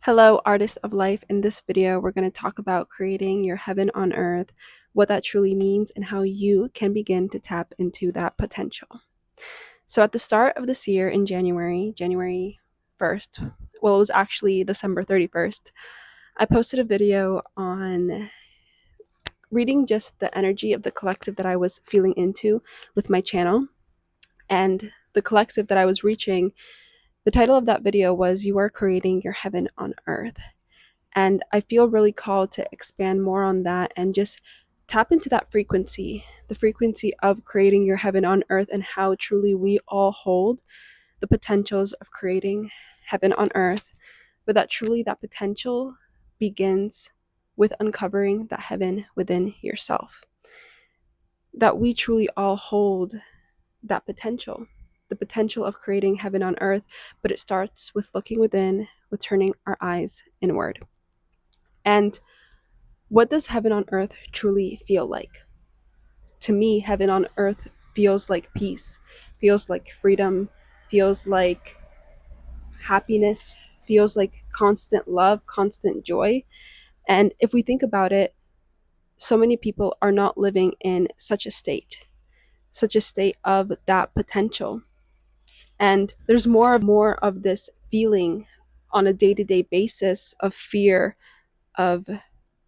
Hello, artist of life. In this video, we're going to talk about creating your heaven on earth, what that truly means, and how you can begin to tap into that potential. So, at the start of this year in January 1st, well, it was actually December 31st, I posted a video on reading just the energy of the collective that I was feeling into with my channel and the collective that I was reaching. The title of that video was "You Are Creating Your Heaven on Earth." And I feel really called to expand more on that and just tap into that frequency, the frequency of creating your heaven on earth, and how truly we all hold the potentials of creating heaven on earth, but that truly that potential begins with uncovering that heaven within yourself. That we truly all hold that potential, the potential of creating heaven on earth, but it starts with looking within, with turning our eyes inward. And what does heaven on earth truly feel like? To me, heaven on earth feels like peace, feels like freedom, feels like happiness, feels like constant love, constant joy. And if we think about it, so many people are not living in such a state of that potential. And there's more of this feeling on a day-to-day basis of fear, of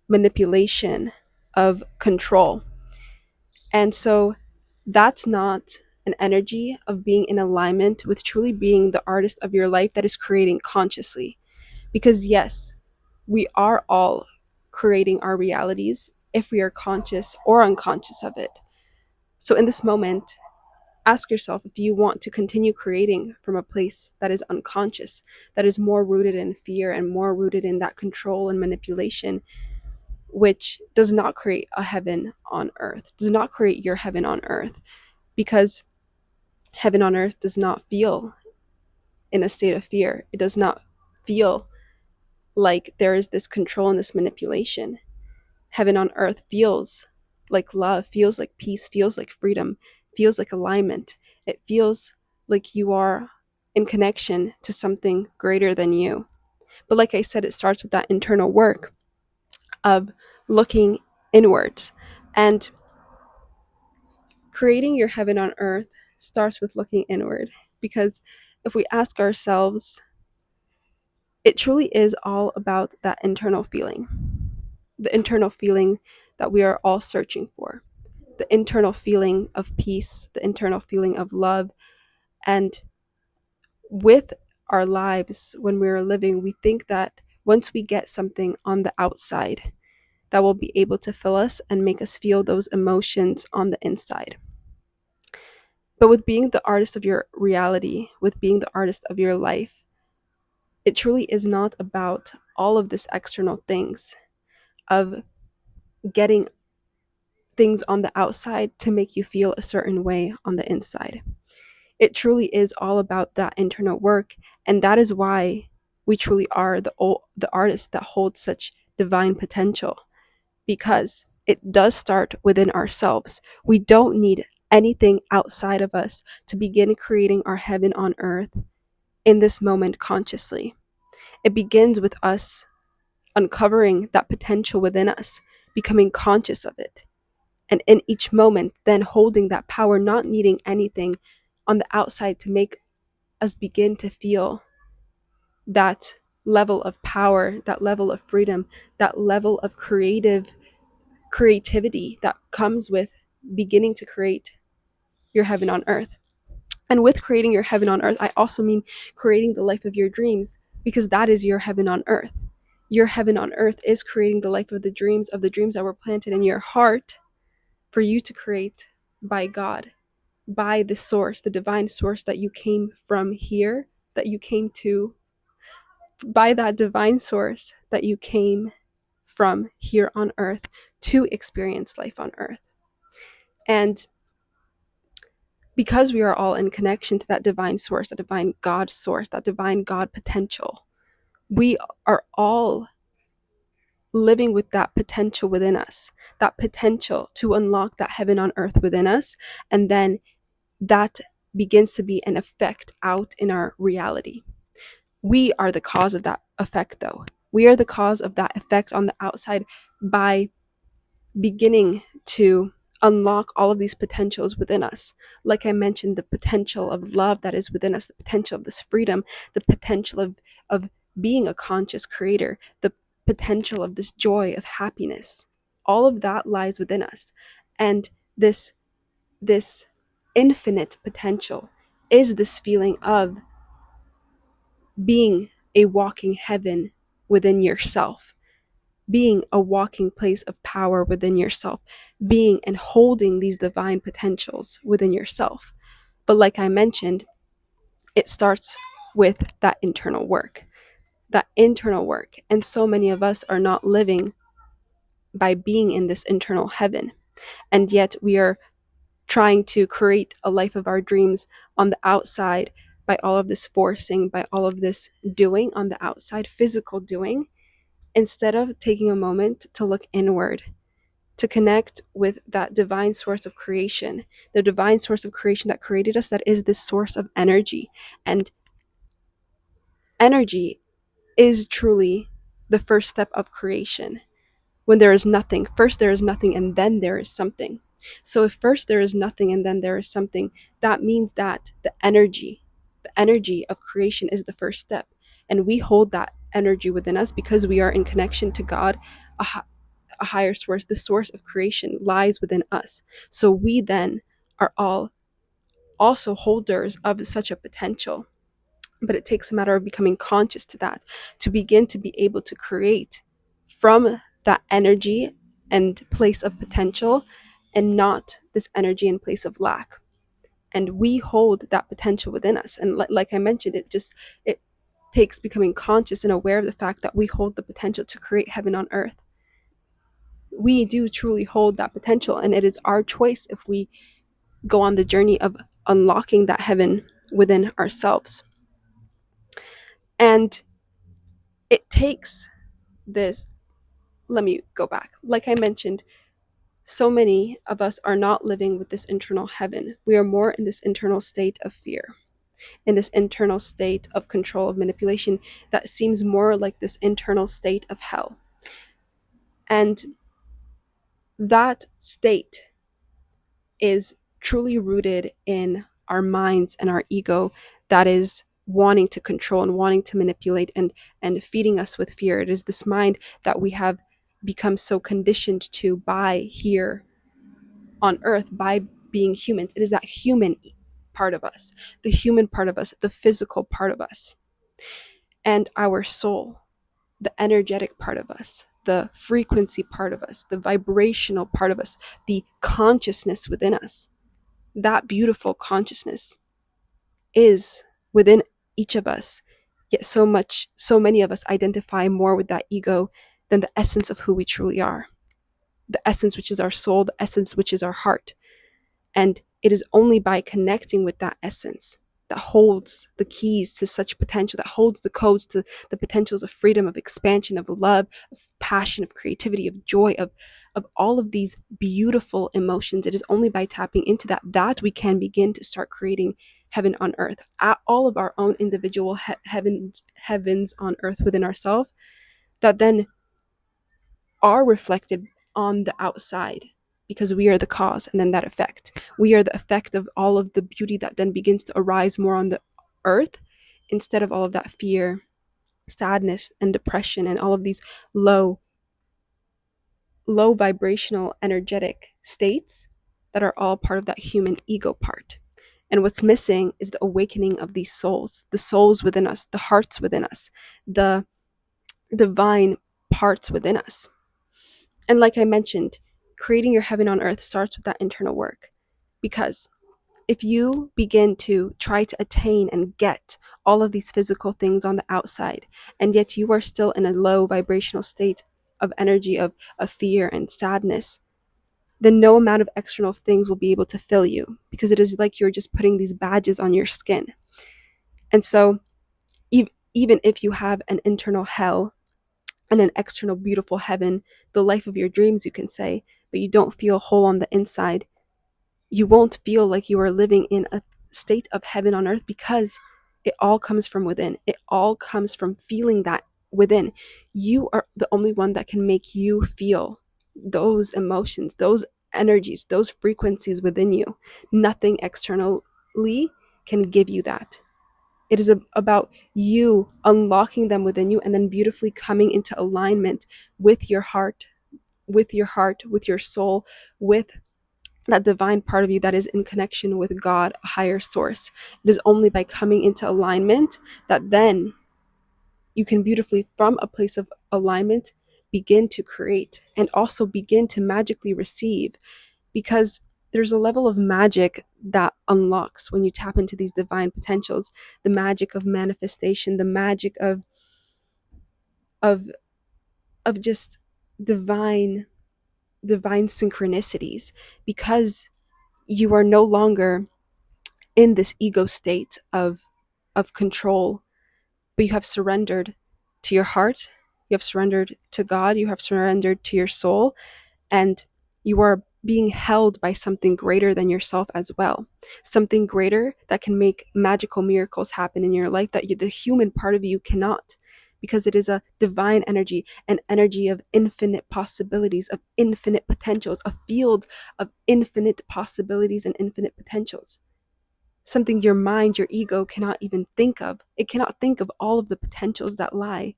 manipulation, of control. And so that's not an energy of being in alignment with truly being the artist of your life that is creating consciously. Because, yes, we are all creating our realities if we are conscious or unconscious of it. So, in this moment, ask yourself if you want to continue creating from a place that is unconscious, that is more rooted in fear and more rooted in that control and manipulation, which does not create a heaven on earth, does not create your heaven on earth, because heaven on earth does not feel in a state of fear. It does not feel like there is this control and this manipulation. Heaven on earth feels like love, feels like peace, feels like freedom, feels like alignment. It feels like you are in connection to something greater than you. But like I said, it starts with that internal work of looking inwards. And creating your heaven on earth starts with looking inward, because if we ask ourselves, it truly is all about that internal feeling, the internal feeling that we are all searching for, the internal feeling of peace, the internal feeling of love. And with our lives, when we're living, we think that once we get something on the outside, that will be able to fill us and make us feel those emotions on the inside. But with being the artist of your reality, with being the artist of your life, it truly is not about all of this external things of getting things on the outside to make you feel a certain way on the inside. It truly is all about that internal work, and that is why we truly are the artists that hold such divine potential, because it does start within ourselves. We don't need anything outside of us to begin creating our heaven on earth in this moment consciously. It begins with us uncovering that potential within us, becoming conscious of it, and in each moment, then holding that power, not needing anything on the outside to make us begin to feel that level of power, that level of freedom, that level of creativity that comes with beginning to create your heaven on earth. And with creating your heaven on earth, I also mean creating the life of your dreams, because that is your heaven on earth. Your heaven on earth is creating the life of the dreams that were planted in your heart for you to create by God, by the source, the divine source that you came from here, that you came to, by that divine source that you came from here on earth to experience life on earth. And because we are all in connection to that divine source, that divine God source, that divine God potential, we are all living with that potential within us, that potential to unlock that heaven on earth within us. And then that begins to be an effect out in our reality. We are the cause of that effect, though. We are the cause of that effect on the outside by beginning to unlock all of these potentials within us. Like I mentioned, the potential of love that is within us, the potential of this freedom, the potential of being a conscious creator, the potential of this joy of happiness. All of that lies within us. And this infinite potential is this feeling of being a walking heaven within yourself, being a walking place of power within yourself, being and holding these divine potentials within yourself. But like I mentioned, it starts with that internal work. That internal work. And so many of us are not living by being in this internal heaven. And yet we are trying to create a life of our dreams on the outside by all of this forcing, by all of this doing on the outside, physical doing, instead of taking a moment to look inward, to connect with that divine source of creation, the divine source of creation that created us, that is this source of energy. And energy is truly the first step of creation. When there is nothing, first there is nothing and then there is something. So if first there is nothing and then there is something, that means that the energy of creation is the first step. And we hold that energy within us because we are in connection to God, a, a higher source. The source of creation lies within us. So we then are all also holders of such a potential. But it takes a matter of becoming conscious to that, to begin to be able to create from that energy and place of potential, and not this energy in place of lack. And we hold that potential within us. And like I mentioned, it takes becoming conscious and aware of the fact that we hold the potential to create heaven on earth. We do truly hold that potential, and it is our choice if we go on the journey of unlocking that heaven within ourselves. And it takes this, let me go back. Like I mentioned, so many of us are not living with this internal heaven. We are more in this internal state of fear, in this internal state of control, of manipulation that seems more like this internal state of hell. And that state is truly rooted in our minds and our ego that is wanting to control and wanting to manipulate and feeding us with fear. It is this mind that we have become so conditioned to by here on earth, by being humans. It is that human part of us, the human part of us, the physical part of us, and our soul, the energetic part of us, the frequency part of us, the vibrational part of us, the consciousness within us. That beautiful consciousness is within each of us. Yet so many of us identify more with that ego than the essence of who we truly are. The essence, which is our soul, the essence, which is our heart. And it is only by connecting with that essence that holds the keys to such potential, that holds the codes to the potentials of freedom, of expansion, of love, of passion, of creativity, of joy, of all of these beautiful emotions. It is only by tapping into that we can begin to start creating heaven on earth, at all of our own individual heavens on earth within ourselves, that then are reflected on the outside, because we are the cause and then that effect. We are the effect of all of the beauty that then begins to arise more on the earth, instead of all of that fear, sadness, and depression, and all of these low vibrational energetic states that are all part of that human ego part. And what's missing is the awakening of these souls, the souls within us, the hearts within us, the divine parts within us. And like I mentioned, creating your heaven on earth starts with that internal work. Because if you begin to try to attain and get all of these physical things on the outside, and yet you are still in a low vibrational state of energy, of fear and sadness, then no amount of external things will be able to fill you, because it is like you're just putting these badges on your skin. And so even if you have an internal hell and an external beautiful heaven, the life of your dreams, you can say, but you don't feel whole on the inside, you won't feel like you are living in a state of heaven on earth, because it all comes from within. It all comes from feeling that within. You are the only one that can make you feel those emotions, those energies, those frequencies within you. Nothing externally can give you that. It is about you unlocking them within you and then beautifully coming into alignment with your heart, with your soul, with that divine part of you that is in connection with God, a higher source. It is only by coming into alignment that then you can beautifully, from a place of alignment, begin to create and also begin to magically receive, because there's a level of magic that unlocks when you tap into these divine potentials, the magic of manifestation, the magic of of just divine synchronicities, because you are no longer in this ego state of control, but you have surrendered to your heart, you have surrendered to God, you have surrendered to your soul, and you are being held by something greater than yourself as well. Something greater that can make magical miracles happen in your life that the human part of you cannot, because it is a divine energy, an energy of infinite possibilities, of infinite potentials, a field of infinite possibilities and infinite potentials. Something your mind, your ego cannot even think of. It cannot think of all of the potentials that lie.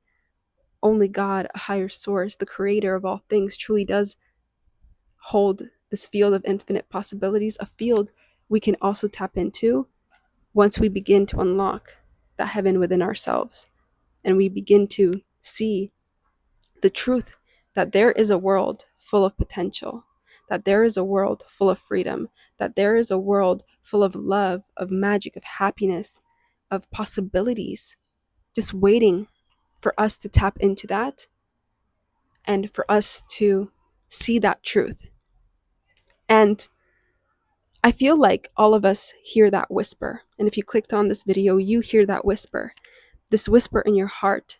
Only God, a higher source, the creator of all things, truly does hold this field of infinite possibilities, a field we can also tap into once we begin to unlock that heaven within ourselves and we begin to see the truth that there is a world full of potential, that there is a world full of freedom, that there is a world full of love, of magic, of happiness, of possibilities, just waiting for us to tap into that and for us to see that truth. And I feel like all of us hear that whisper. And if you clicked on this video, you hear that whisper, this whisper in your heart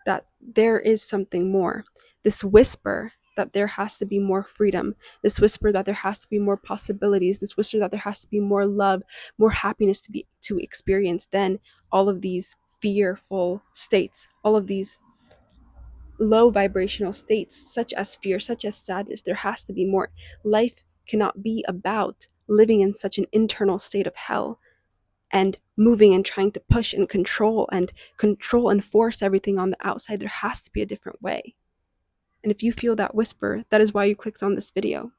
that there is something more, this whisper that there has to be more freedom, this whisper that there has to be more possibilities, this whisper that there has to be more love, more happiness to experience than all of these fearful states, all of these low vibrational states, such as fear, such as sadness. There has to be more. Life cannot be about living in such an internal state of hell and moving and trying to push and control and force everything on the outside. There has to be a different way. And if you feel that whisper, that is why you clicked on this video,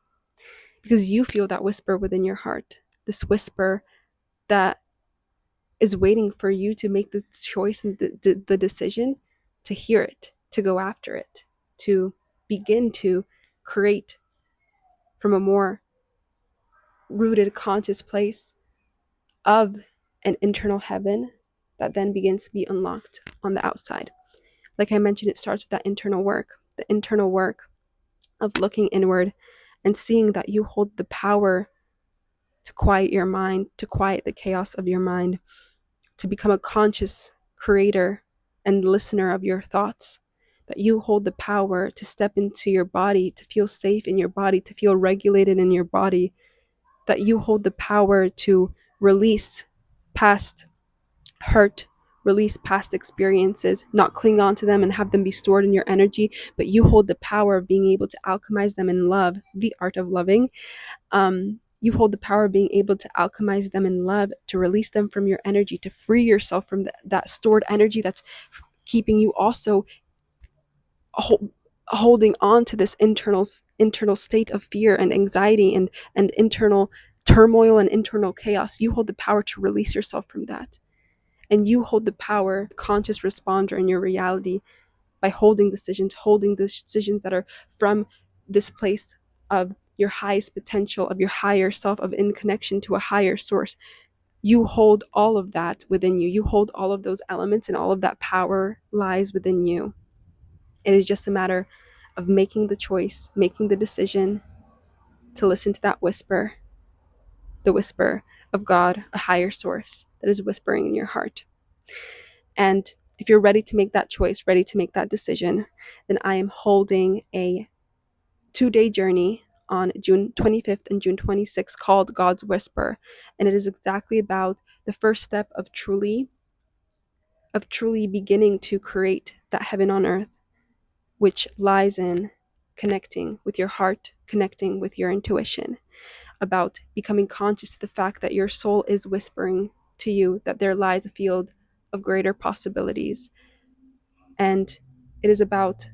because you feel that whisper within your heart, this whisper that is waiting for you to make the choice and the decision to hear it, to go after it, to begin to create from a more rooted, conscious place of an internal heaven that then begins to be unlocked on the outside. Like I mentioned, it starts with that internal work, the internal work of looking inward and seeing that you hold the power to quiet your mind, to quiet the chaos of your mind, to become a conscious creator and listener of your thoughts, that you hold the power to step into your body, to feel safe in your body, to feel regulated in your body, that you hold the power to release past hurt, release past experiences, not cling on to them and have them be stored in your energy, but you hold the power of being able to alchemize them in love, the art of loving. You hold the power of being able to alchemize them in love, to release them from your energy, to free yourself from that stored energy that's keeping you also holding on to this internal state of fear and anxiety and internal turmoil and internal chaos. You hold the power to release yourself from that. And you hold the power, conscious responder in your reality, by holding decisions that are from this place of your highest potential, of your higher self, of in connection to a higher source. You hold all of that within you. You hold all of those elements, and all of that power lies within you. It is just a matter of making the choice, making the decision to listen to that whisper, the whisper of God, a higher source that is whispering in your heart. And if you're ready to make that choice, ready to make that decision, then I am holding a 2-day journey on June 25th and June 26th called God's Whisper. And it is exactly about the first step of truly of truly beginning to create that heaven on earth, which lies in connecting with your heart, connecting with your intuition, about becoming conscious of the fact that your soul is whispering to you that there lies a field of greater possibilities. And it is about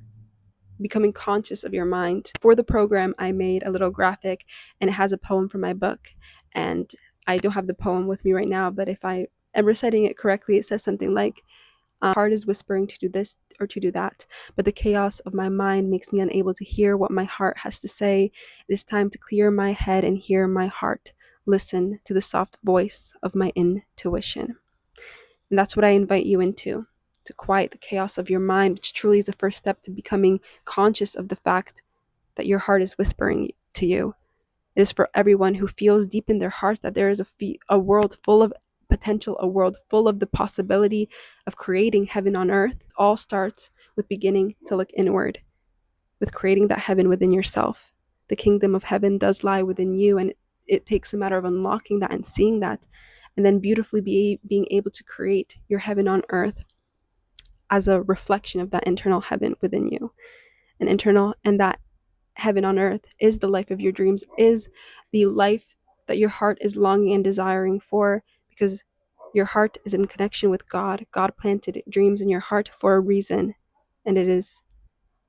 becoming conscious of your mind. For the program, I made a little graphic and it has a poem from my book. And I don't have the poem with me right now, but if I am reciting it correctly, it says something like, heart is whispering to do this or to do that, but the chaos of my mind makes me unable to hear what my heart has to say. It is time to clear my head and hear my heart. Listen to the soft voice of my intuition. And that's what I invite you into, to quiet the chaos of your mind, which truly is the first step to becoming conscious of the fact that your heart is whispering to you. It is for everyone who feels deep in their hearts that there is a world full of potential, a world full of the possibility of creating heaven on earth. It all starts with beginning to look inward, with creating that heaven within yourself. The kingdom of heaven does lie within you, and it takes a matter of unlocking that and seeing that, and then beautifully being able to create your heaven on earth as a reflection of that internal heaven within you. And that heaven on earth is the life of your dreams, is the life that your heart is longing and desiring for, because your heart is in connection with God. God planted dreams in your heart for a reason, and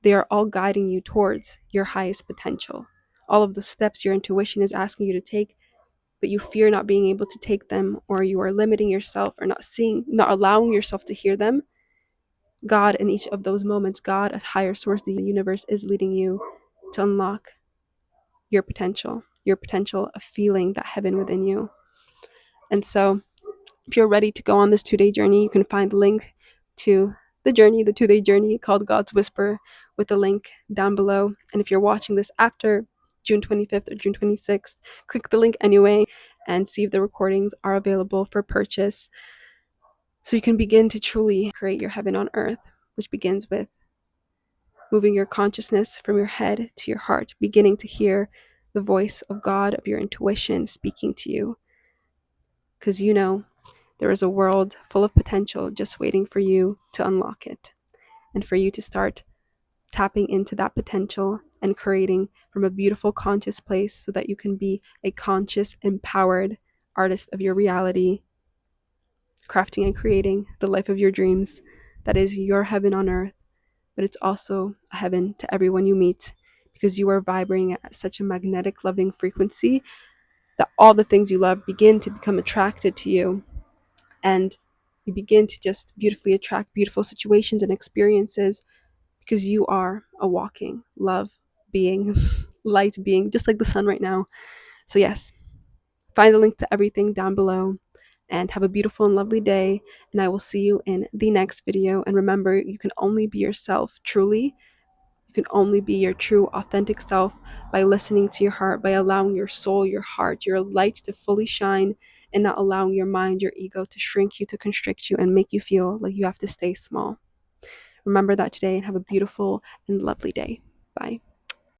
they are all guiding you towards your highest potential. All of the steps your intuition is asking you to take, but you fear not being able to take them, or you are limiting yourself, or not allowing yourself to hear them. God, in each of those moments, God, a higher source, the universe, is leading you to unlock your potential of feeling that heaven within you. And so, if you're ready to go on this 2-day journey, you can find the link to the 2-day journey called God's Whisper, with the link down below. And if you're watching this after June 25th or June 26th, click the link anyway and see if the recordings are available for purchase, so you can begin to truly create your heaven on earth, which begins with moving your consciousness from your head to your heart, beginning to hear the voice of God, of your intuition speaking to you. Because you know there is a world full of potential just waiting for you to unlock it, and for you to start tapping into that potential and creating from a beautiful conscious place, so that you can be a conscious, empowered artist of your reality, crafting and creating the life of your dreams that is your heaven on earth. But it's also a heaven to everyone you meet, because you are vibrating at such a magnetic, loving frequency that all the things you love begin to become attracted to you, and you begin to just beautifully attract beautiful situations and experiences, because you are a walking love being, light being, just like the sun right now. So yes, find the link to everything down below, and have a beautiful and lovely day, and I will see you in the next video. And remember, you can only be yourself truly. You can only be your true, authentic self by listening to your heart, by allowing your soul, your heart, your light to fully shine, and not allowing your mind, your ego to shrink you, to constrict you, and make you feel like you have to stay small. Remember that today, and have a beautiful and lovely day. Bye.